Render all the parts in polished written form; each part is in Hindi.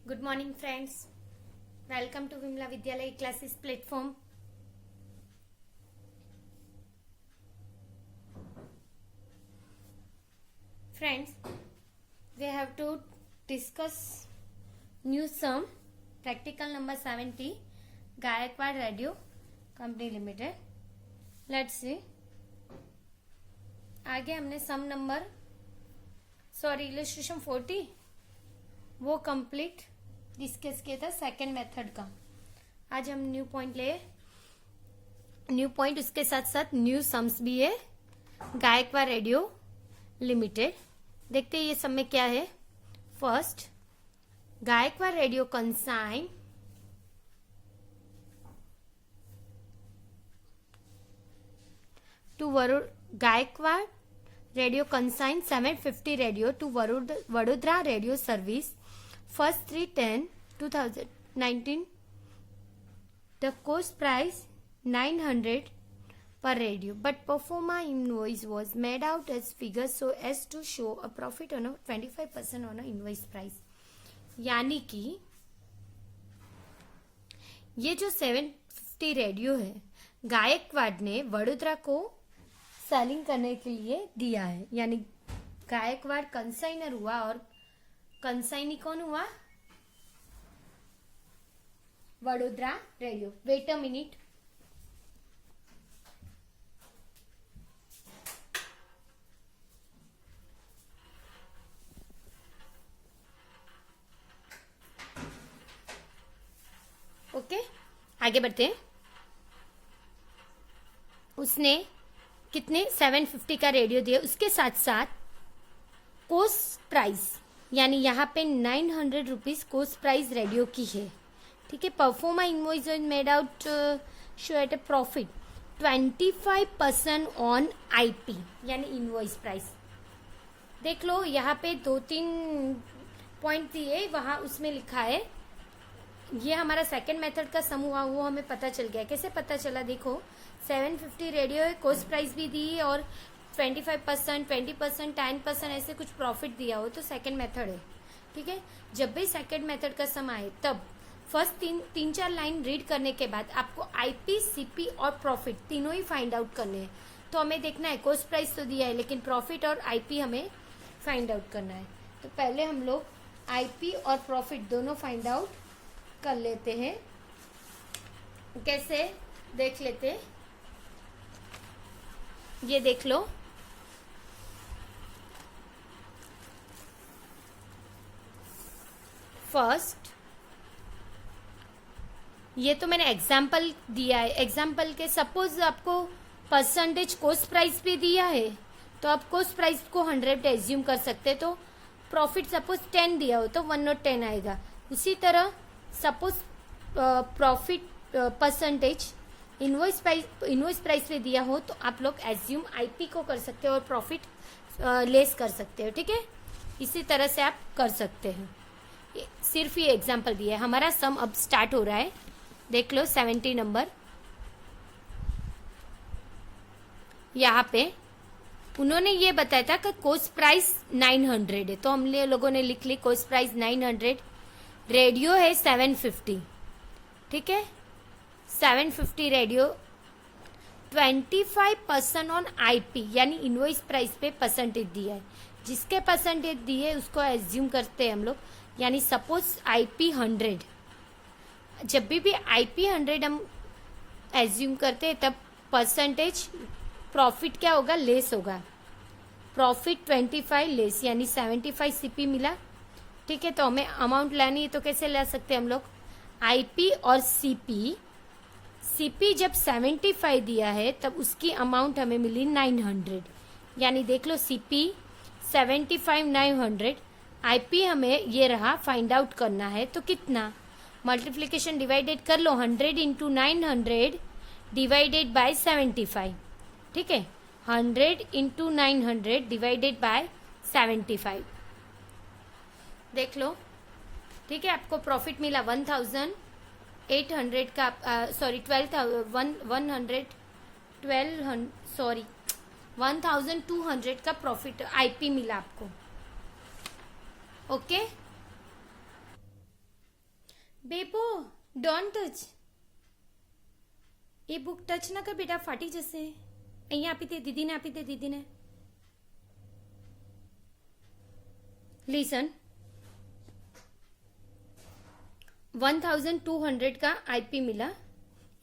Good morning, friends. Welcome to Vimla Vidyalaya classes platform. Friends, we have to discuss new sum, practical number 70, Gayakwad Radio Company Limited. Let's see. आगे हमने सम नंबर इलस्ट्रेशन 40 वो कंप्लीट डिस्कस किया था सेकेंड मेथड का. आज हम न्यू पॉइंट उसके साथ साथ न्यू सम्स भी है. Gaikwad radio limited. देखते हैं ये सम में क्या है. First, Gaikwad radio consign to Gaikwad radio consign 750 radio to Vadodara radio service first 3/10/2019. The cost price 900 per radio, but performa invoice was made out as figures so as to show a profit on a 25% on a invoice price. यानी कि ये जो 750 रेडियो है गायकवाड़ ने वडोदरा को सेलिंग करने के लिए दिया है. यानी गायकवाड़ कंसाइनर हुआ और कंसाइनी कौन हुआ? Vadodara radio. Wait a minute. Okay, आगे बढ़ते हैं. उसने कितने 750 का रेडियो दिया. उसके साथ साथ कोस्ट प्राइस यानी यहाँ पे 900 रुपीज कोस्ट प्राइस रेडियो की है. ठीक है. Proforma invoice made out show at a profit 25% on IP यानी इनवॉइस प्राइस. देख लो यहाँ पे 2-3 पॉइंट दिए वहां उसमें लिखा है. ये हमारा सेकंड मेथड का सम हुआ वो हमें पता चल गया. कैसे पता चला? देखो 750 रेडियो है, कोस्ट प्राइस भी दी और 25%, 20%, 10% ऐसे कुछ प्रॉफिट दिया हो तो सेकंड मेथड है. ठीक है. जब भी सेकंड मेथड का सम आए तब फर्स्ट 3-4 लाइन रीड करने के बाद आपको आईपी, सीपी और प्रॉफिट तीनों ही फाइंड आउट करने हैं. तो हमें देखना है कोस्ट प्राइस तो दिया है लेकिन प्रॉफिट और आईपी हमें फाइंड आउट करना है. तो पहले हम लोग आईपी और प्रॉफिट दोनों फाइंड आउट कर लेते हैं. कैसे देख लेते हैं. ये देख लो. फर्स्ट, ये तो मैंने एग्जाम्पल दिया है. एग्जाम्पल के सपोज आपको परसेंटेज कोस्ट प्राइस भी दिया है तो आप कोस्ट प्राइस को 100 एज्यूम कर सकते. तो प्रॉफिट सपोज 10 दिया हो तो 110 आएगा. उसी तरह suppose profit percentage invoice price पे दिया हो तो आप लोग एज्यूम आईपी को कर सकते हो और प्रॉफिट लेस कर सकते हो. ठीक है. इसी तरह से आप कर सकते हैं. सिर्फ ये एग्जाम्पल दिया है. हमारा सम अब स्टार्ट हो रहा है. देख लो 70 नंबर. यहाँ पे उन्होंने ये बताया था कि कोस्ट प्राइस 900 है तो हम लोगों ने लिख ली कोस्ट प्राइस 900. रेडियो है 750. ठीक है. 750 रेडियो 25% ऑन आईपी यानी इनवॉइस प्राइस पे परसेंटेज दिया है. जिसके परसेंटेज दिए उसको एज्यूम करते हैं हम लोग. यानी सपोज आईपी 100. जब भी आईपी 100 हम एज्यूम करते हैं तब परसेंटेज प्रॉफिट क्या होगा? लेस होगा. प्रॉफिट 25 लेस यानी 75 सीपी मिला. ठीक है. तो हमें अमाउंट लानी है तो कैसे ला सकते हैं हम लोग? आईपी और सीपी जब 75 दिया है तब उसकी अमाउंट हमें मिली 900. यानी देख लो सीपी 75 900. आईपी हमें ये रहा फाइंड आउट करना है तो कितना? मल्टीप्लीकेशन डिवाइडेड कर लो. 100 इंटू 900 डिवाइडेड बाय 75. ठीक है. 100 इंटू 900 डिवाइडेड बाय 75. देख लो. ठीक है. आपको प्रॉफिट मिला 1,800 का 1,200 का प्रॉफिट आईपी मिला आपको. Okay. Bebo don't touch, A book touch ના કર બેટા, ફાટી જશે. અહીંયા આપી દે દીદીને, આપી દે દીદીને. लिसन, 1200 का आईपी मिला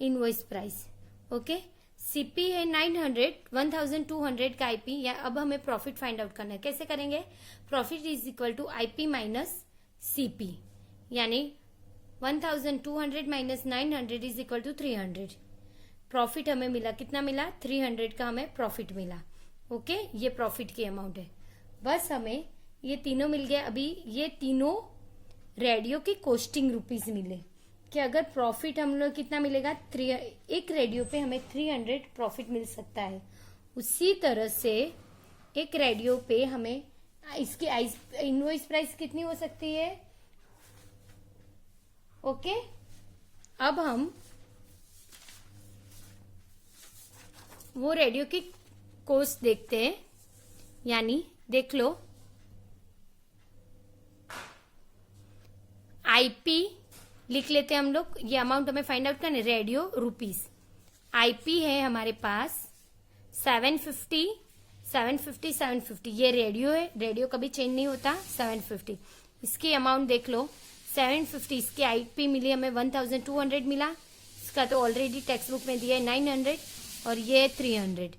इनवॉइस प्राइस. ओके, सीपी है 900, 1200 का आईपी. या अब हमें प्रॉफिट फाइंड आउट करना है. कैसे करेंगे? Profit is equal to IP minus CP, यानी 1200 minus 900 is equal to 300. Profit हमें मिला, कितना मिला? 300 का हमें प्रॉफिट मिला. ओके, ये प्रॉफिट की अमाउंट है. बस हमें ये तीनों मिल गए. अभी ये तीनों रेडियो की कॉस्टिंग रुपीज मिले कि अगर प्रॉफिट हम लोग कितना मिलेगा, एक रेडियो पे हमें 300 प्रॉफिट मिल सकता है. उसी तरह से एक रेडियो पे हमें इसकी इनवॉइस प्राइस कितनी हो सकती है? ओके, अब हम वो रेडियो की कॉस्ट देखते हैं. यानी देख लो, आईपी लिख लेते हैं हम लोग. ये अमाउंट हमें फाइंड आउट करना है, रेडियो रुपीस. आईपी है हमारे पास 750, 750, 750. ये रेडियो है, रेडियो कभी चेंज नहीं होता. 750 इसकी अमाउंट देख लो, 750. इसकी आईपी मिली हमें 1200 मिला. इसका तो ऑलरेडी टेक्स्ट बुक में दिया है 900, और ये 300.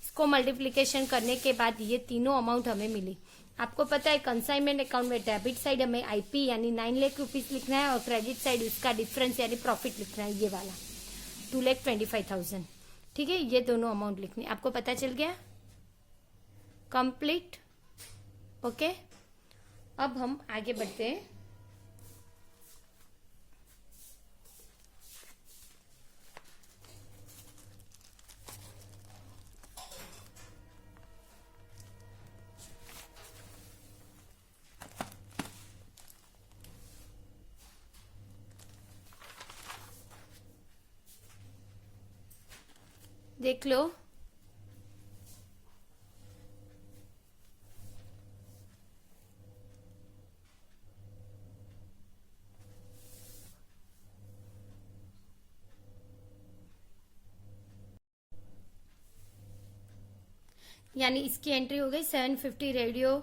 इसको मल्टीप्लीकेशन करने के बाद ये तीनों अमाउंट हमें मिली. आपको पता है कंसाइनमेंट अकाउंट में डेबिट साइड हमें आईपी यानी 9 लाख रुपीज लिखना है, और क्रेडिट साइड उसका डिफरेंस यानी प्रॉफिट लिखना है, ये वाला 2,25,000. ठीक है, ये दोनों अमाउंट लिखनी. आपको पता चल गया? कंप्लीट. ओके, अब हम आगे बढ़ते हैं. देख लो, यानी इसकी एंट्री हो गई 750 रेडियो.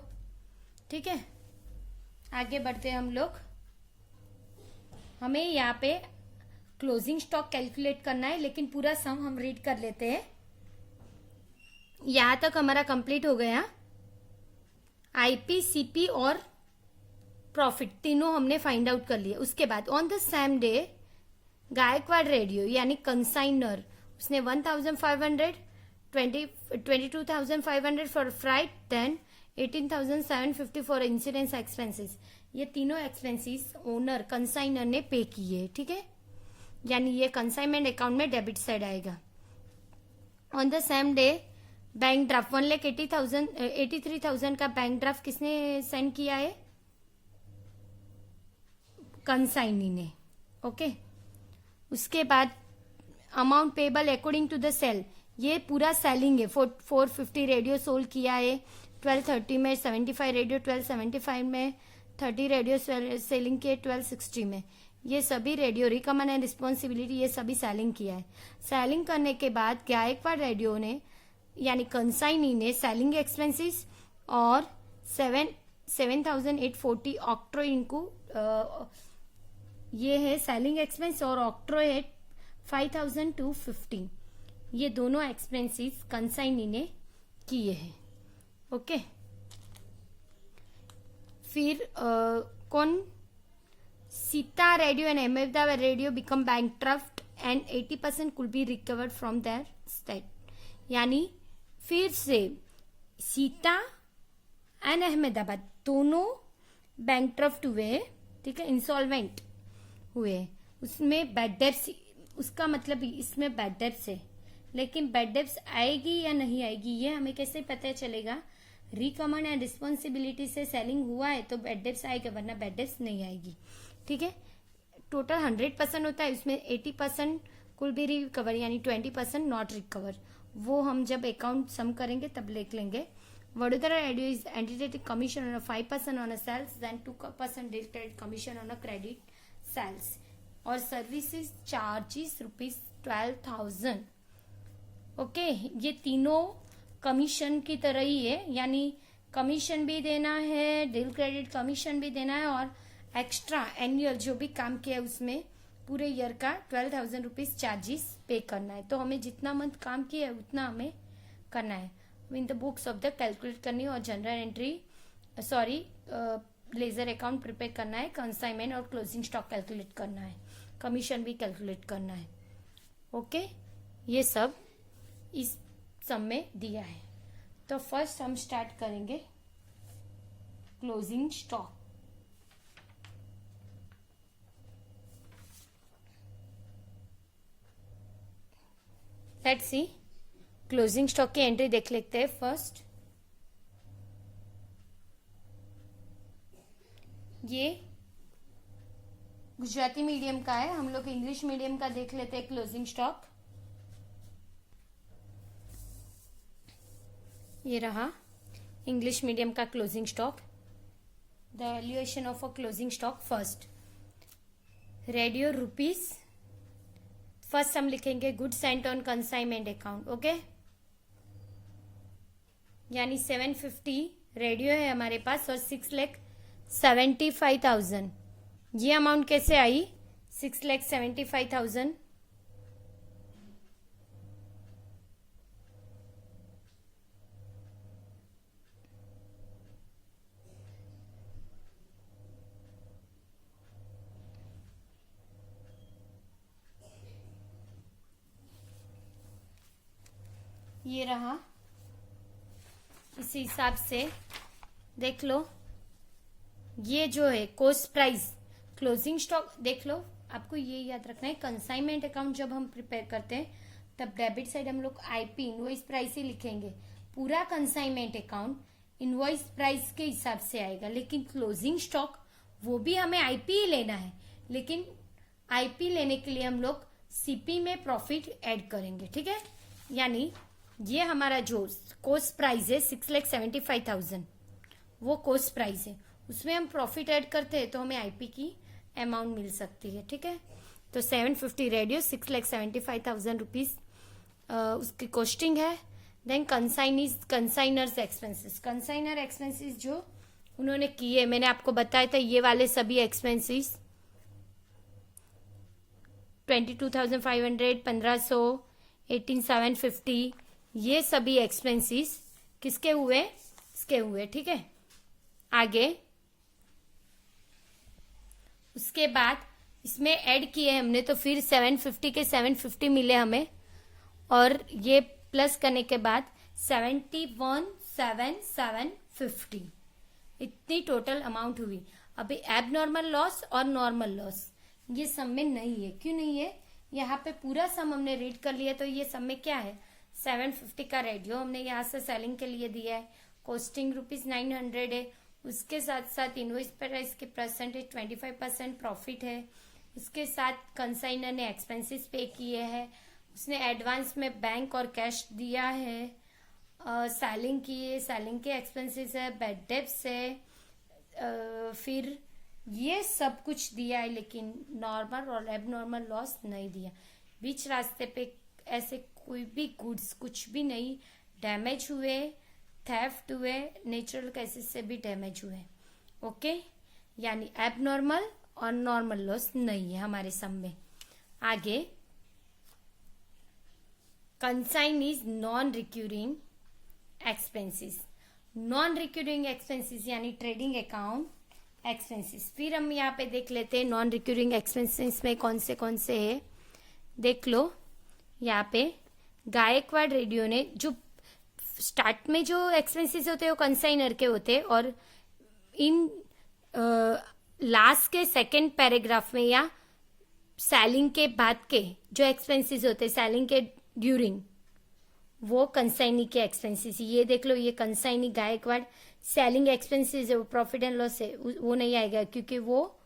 ठीक है, आगे बढ़ते हैं हम लोग. हमें यहाँ पे क्लोजिंग स्टॉक कैलकुलेट करना है, लेकिन पूरा सम हम रीड कर लेते हैं. यहां तक हमारा कंप्लीट हो गया. आईपी, सीपी और प्रॉफिट तीनों हमने फाइंड आउट कर लिए. उसके बाद on the same day Gaikwad radio यानी कंसाइनर, उसने 1,500, 22,500 for freight, then 18,750 for insurance expenses. ये तीनों एक्सपेंसेस ओनर कंसाइनर ने पे किए. ठीक है, यानी ये कंसाइनमेंट अकाउंट में डेबिट साइड आएगा. On the same day bank draft 1,83,000 का बैंक ड्राफ्ट किसने सेंड किया है? कंसाइनी ने. ओके, उसके बाद amount payable according to the sale, ये पूरा सेलिंग है. 450 रेडियो सोल्ड किया है. 1230 में 75 रेडियो, 1275 में 30 रेडियो सेलिंग किए, 1260 में. ये सभी रेडियो रिकमेंड एंड रिस्पॉन्सिबिलिटी, ये सभी सेलिंग किया है. सेलिंग करने के बाद गायकवाड़ रेडियो ने यानी कंसाइनी ने सेलिंग एक्सपेंसेस और 7,840 ऑक्ट्रो इनको ये है सेलिंग एक्सपेंस, और ऑक्ट्रो है 5,250. ये दोनों एक्सपेंसेस कंसाइनी ने किए हैं. ओके, फिर कौन? Sita radio and Ahmedabad radio become bankrupt and 80% could be recovered from their estate. यानी फिर से सीता एंड अहमदाबाद दोनों बैंकक्रफ्ट हुए. ठीक है, इंसॉल्वेंट हुए. उसमें बैड डेब्ट्स, उसका मतलब इसमें बैड डेब्ट्स है, लेकिन बैड डेब्ट्स आएगी या नहीं आएगी ये हमें कैसे पता चलेगा? रिकमेंड एंड रिस्पॉन्सिबिलिटी से सेलिंग हुआ है तो बैड डेब्ट्स आएगा, वरना बैड डेब्ट्स नहीं आएगी. ठीक है, टोटल 100% होता है, उसमें 80% कुल भी रिकवर यानी 20% नॉट रिकवर. वो हम जब अकाउंट सम करेंगे तब लिख लेंगे. Vadodara radio is entitled commission on 5% on sales, then 2% डिटेड कमीशन ऑन क्रेडिट सेल्स और सर्विसेज चार्जेस ₹12,000। ओके, ये तीनों कमीशन की तरह ही है, यानी कमीशन भी देना है, डील क्रेडिट कमीशन भी देना है और एक्स्ट्रा एनुअल जो भी काम किया है उसमें पूरे ईयर का ₹12,000 चार्जेस पे करना है। तो हमें जितना मंथ काम किया है उतना हमें करना है। In the books of the calculate करनी है और general entry ledger account prepare करना है, कंसाइनमेंट और क्लोजिंग स्टॉक कैलकुलेट करना है, कमीशन भी कैलकुलेट करना है। ओके, ये सब इस सम में दिया है। तो फर्स्ट हम स्टार्ट करेंगे closing stock. Let's see, closing stock की एंट्री देख लेते हैं फर्स्ट। ये गुजराती मीडियम का है, हम लोग इंग्लिश मीडियम का देख लेते हैं क्लोजिंग स्टॉक। ये रहा इंग्लिश मीडियम का closing stock. The valuation of a closing stock first, radio rupees, first हम लिखेंगे goods Saint on consignment account. Okay, यानी 750 रेडियो है हमारे पास और 6,75,000। ये अमाउंट कैसे आई? 6,75,000 ये रहा। इसी हिसाब से देख लो, ये जो है कॉस्ट प्राइस क्लोजिंग स्टॉक देख लो। आपको ये याद रखना है, कंसाइनमेंट अकाउंट जब हम प्रिपेयर करते हैं तब डेबिट साइड हम लोग आईपी इनवॉइस प्राइस ही लिखेंगे। पूरा कंसाइनमेंट अकाउंट इनवॉइस प्राइस के हिसाब से आएगा, लेकिन क्लोजिंग स्टॉक वो भी हमें आईपी ही लेना है, लेकिन आईपी लेने के लिए हम लोग सीपी में प्रॉफिट ऐड करेंगे। ठीक है, यानी ये हमारा जो कॉस्ट प्राइस है 6,75,000, वो कॉस्ट प्राइस है, उसमें हम प्रॉफिट ऐड करते हैं तो हमें आईपी की अमाउंट मिल सकती है। ठीक है, तो 750 रेडियो 6,75,000 रुपीज उसकी कॉस्टिंग है। Then consignor's expenses, consignor expenses जो उन्होंने किए, मैंने आपको बताया था ये वाले सभी एक्सपेंसेस 22,500, 1,500, 18,750, ये सभी एक्सपेंसेस किसके हुए? इसके हुए। ठीक है, आगे उसके बाद इसमें ऐड किए हमने तो फिर 750 के 750 मिले हमें, और ये प्लस करने के बाद 71,750 इतनी टोटल अमाउंट हुई। अभी एबनॉर्मल लॉस और नॉर्मल लॉस ये सम में नहीं है। क्यों नहीं है? यहाँ पे पूरा सम हमने रीड कर लिया, तो ये सम में क्या है? 750 का रेडियो हमने यहाँ से सेलिंग के लिए दिया है, कॉस्टिंग ₹900 है, उसके साथ साथ इनवॉइस प्राइस के परसेंटेज 25% प्रॉफिट है, उसके साथ कंसाइनर ने एक्सपेंसेस पे किए हैं, उसने एडवांस में बैंक और कैश दिया है, सेलिंग की है, सेलिंग के एक्सपेंसेस है, बैड डेब्ट्स है, फिर ये सब कुछ दिया है, लेकिन नॉर्मल और एबनॉर्मल लॉस नहीं दिया। बीच रास्ते पे ऐसे कोई भी गुड्स कुछ भी नहीं डैमेज हुए, थेफ्ट हुए, नेचुरल केसेस से भी डैमेज हुए। ओके, यानी एबनॉर्मल और नॉर्मल लॉस नहीं है हमारे सम में। आगे consign is non recurring expenses, non recurring expenses यानी ट्रेडिंग अकाउंट एक्सपेंसेस। फिर हम यहाँ पे देख लेते हैं नॉन रिक्यूरिंग एक्सपेंसेस में कौन से है। देख लो, यहाँ पे गायकवाड़ रेडियो ने जो स्टार्ट में जो एक्सपेंसेस होते हैं वो कंसाइनर के होते हैं, और इन लास्ट के सेकंड पैराग्राफ में या सेलिंग के बाद के जो एक्सपेंसेस होते हैं सेलिंग के ड्यूरिंग, वो कंसाइनी के एक्सपेंसेस। ये देख लो, ये कंसाइनी गायकवाड़ सेलिंग एक्सपेंसेस है, वो प्रॉफिट एंड लॉस है, वो नहीं आएगा क्योंकि वो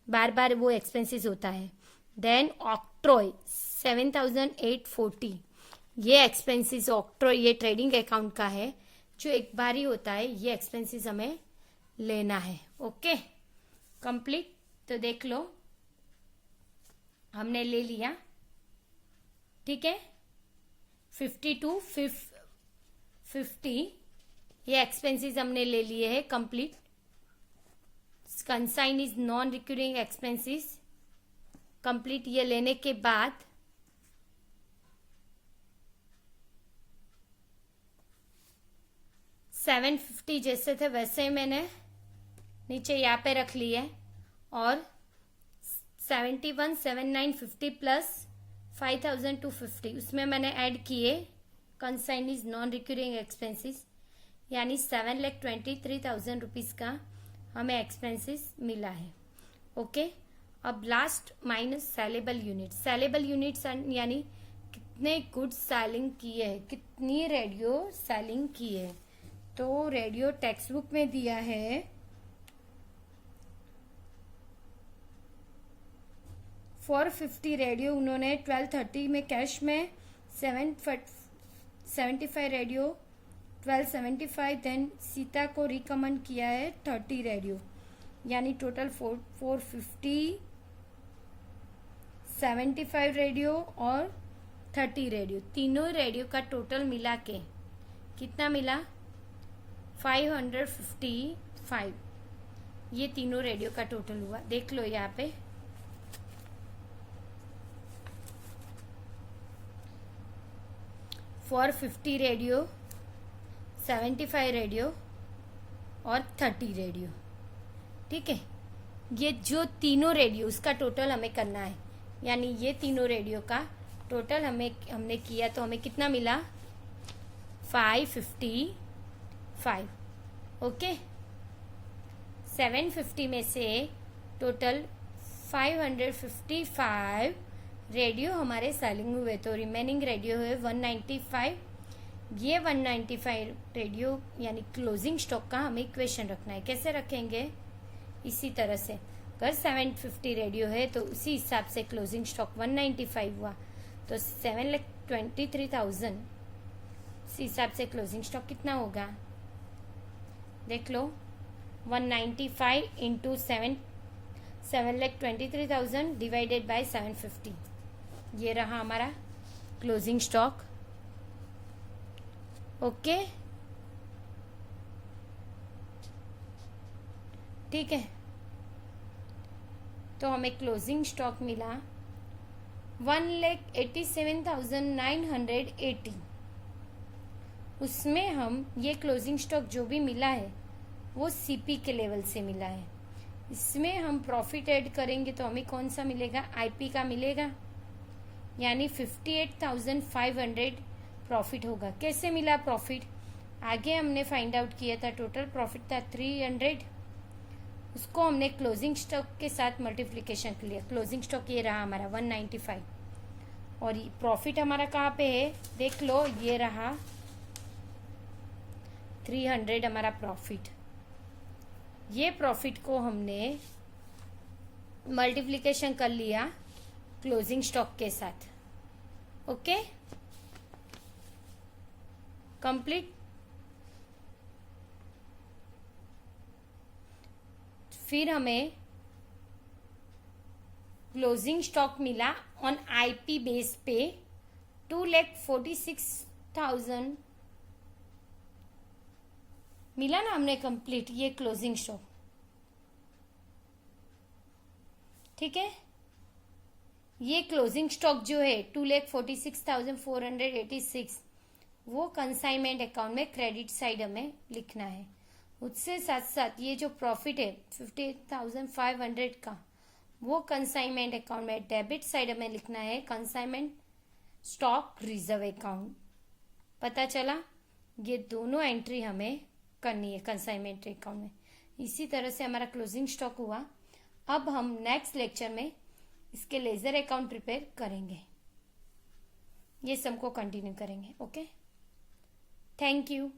बार बार वो एक्सपेंसेस होता है। देन ऑक्ट्रॉय 7,840, ये एक्सपेंसेस ऑक्ट्रॉय ये ट्रेडिंग अकाउंट का है जो एक बार ही होता है, ये एक्सपेंसेस हमें लेना है। Okay, complete. तो देख लो हमने ले लिया, ठीक है। 50 to 50 ये एक्सपेंसेस हमने ले लिए हैं complete. Consign is non recurring expenses complete. ये लेने के बाद $750 जैसे थे वैसे ही मैंने नीचे यहाँ पे रख लिए, और 71,750 प्लस 5,250 उसमें मैंने ऐड किए consign is non recurring expenses, यानी 7,23,000 रुपीज का हमें एक्सपेंसेस मिला है। ओके, अब last minus saleable unit. Saleable units यानी कितने गुड्स सेलिंग किए हैं, कितनी रेडियो सेलिंग की है। तो रेडियो टेक्स्ट बुक में दिया है 450 रेडियो उन्होंने 1230 में कैश में 775 रेडियो 1275, देन सीता को रिकमेंड किया है 30 रेडियो, यानी टोटल 450, 75 रेडियो और 30 रेडियो, तीनों रेडियो का टोटल मिला के कितना मिला 555। ये तीनों रेडियो का टोटल हुआ, देख लो यहाँ पे। फॉर 50 रेडियो, 75 रेडियो और 30 रेडियो, ठीक है। ये जो तीनों रेडियो उसका टोटल हमें करना है, यानी ये तीनों रेडियो का टोटल हमने किया तो हमें कितना मिला 555। ओके, 750 में से टोटल 555 रेडियो हमारे सेलिंग हुए, तो रिमेनिंग रेडियो है 195। ये 195 रेडियो यानी क्लोजिंग स्टॉक का हमें इक्वेशन रखना है। कैसे रखेंगे, इसी तरह से अगर 750 रेडियो है तो उसी हिसाब से क्लोजिंग स्टॉक 195 हुआ, तो 7,23,000 इसी हिसाब से क्लोजिंग स्टॉक कितना होगा, देख लो। 195 इंटू 7,23,000 डिवाइडेड बाय 750, ये रहा हमारा क्लोजिंग स्टॉक। ओके, ठीक है। तो हमें क्लोजिंग स्टॉक मिला 1,87,980। उसमें हम ये क्लोजिंग स्टॉक जो भी मिला है वो सीपी के लेवल से मिला है। इसमें हम प्रॉफिट ऐड करेंगे तो हमें कौन सा मिलेगा, आईपी का मिलेगा, यानी 58,500 प्रॉफिट होगा। कैसे मिला प्रॉफिट, आगे हमने फाइंड आउट किया था। टोटल प्रॉफिट था 300, उसको हमने क्लोजिंग स्टॉक के साथ मल्टीप्लिकेशन किया। क्लोजिंग स्टॉक ये रहा हमारा 195, और प्रॉफिट हमारा कहाँ पे है, देख लो, ये रहा 300 हमारा प्रॉफिट। ये प्रॉफिट को हमने मल्टीप्लिकेशन कर लिया क्लोजिंग स्टॉक के साथ। Okay, complete. फिर हमें क्लोजिंग स्टॉक मिला ऑन आईपी बेस पे 2,46,000 मिला ना हमने कंप्लीट ये क्लोजिंग स्टॉक, ठीक है। ये क्लोजिंग स्टॉक जो है 2,46,486 वो कंसाइनमेंट अकाउंट में क्रेडिट साइड हमें लिखना है। उससे साथ साथ ये जो प्रॉफिट है 58,500 का वो कंसाइनमेंट अकाउंट में डेबिट साइड हमें लिखना है, कंसाइनमेंट स्टॉक रिजर्व अकाउंट। पता चला, ये दोनों एंट्री हमें करनी है कंसाइनमेंट अकाउंट में। इसी तरह से हमारा क्लोजिंग स्टॉक हुआ। अब हम नेक्स्ट लेक्चर में इसके लेजर अकाउंट प्रिपेयर करेंगे, ये सब को कंटिन्यू करेंगे। Okay, thank you.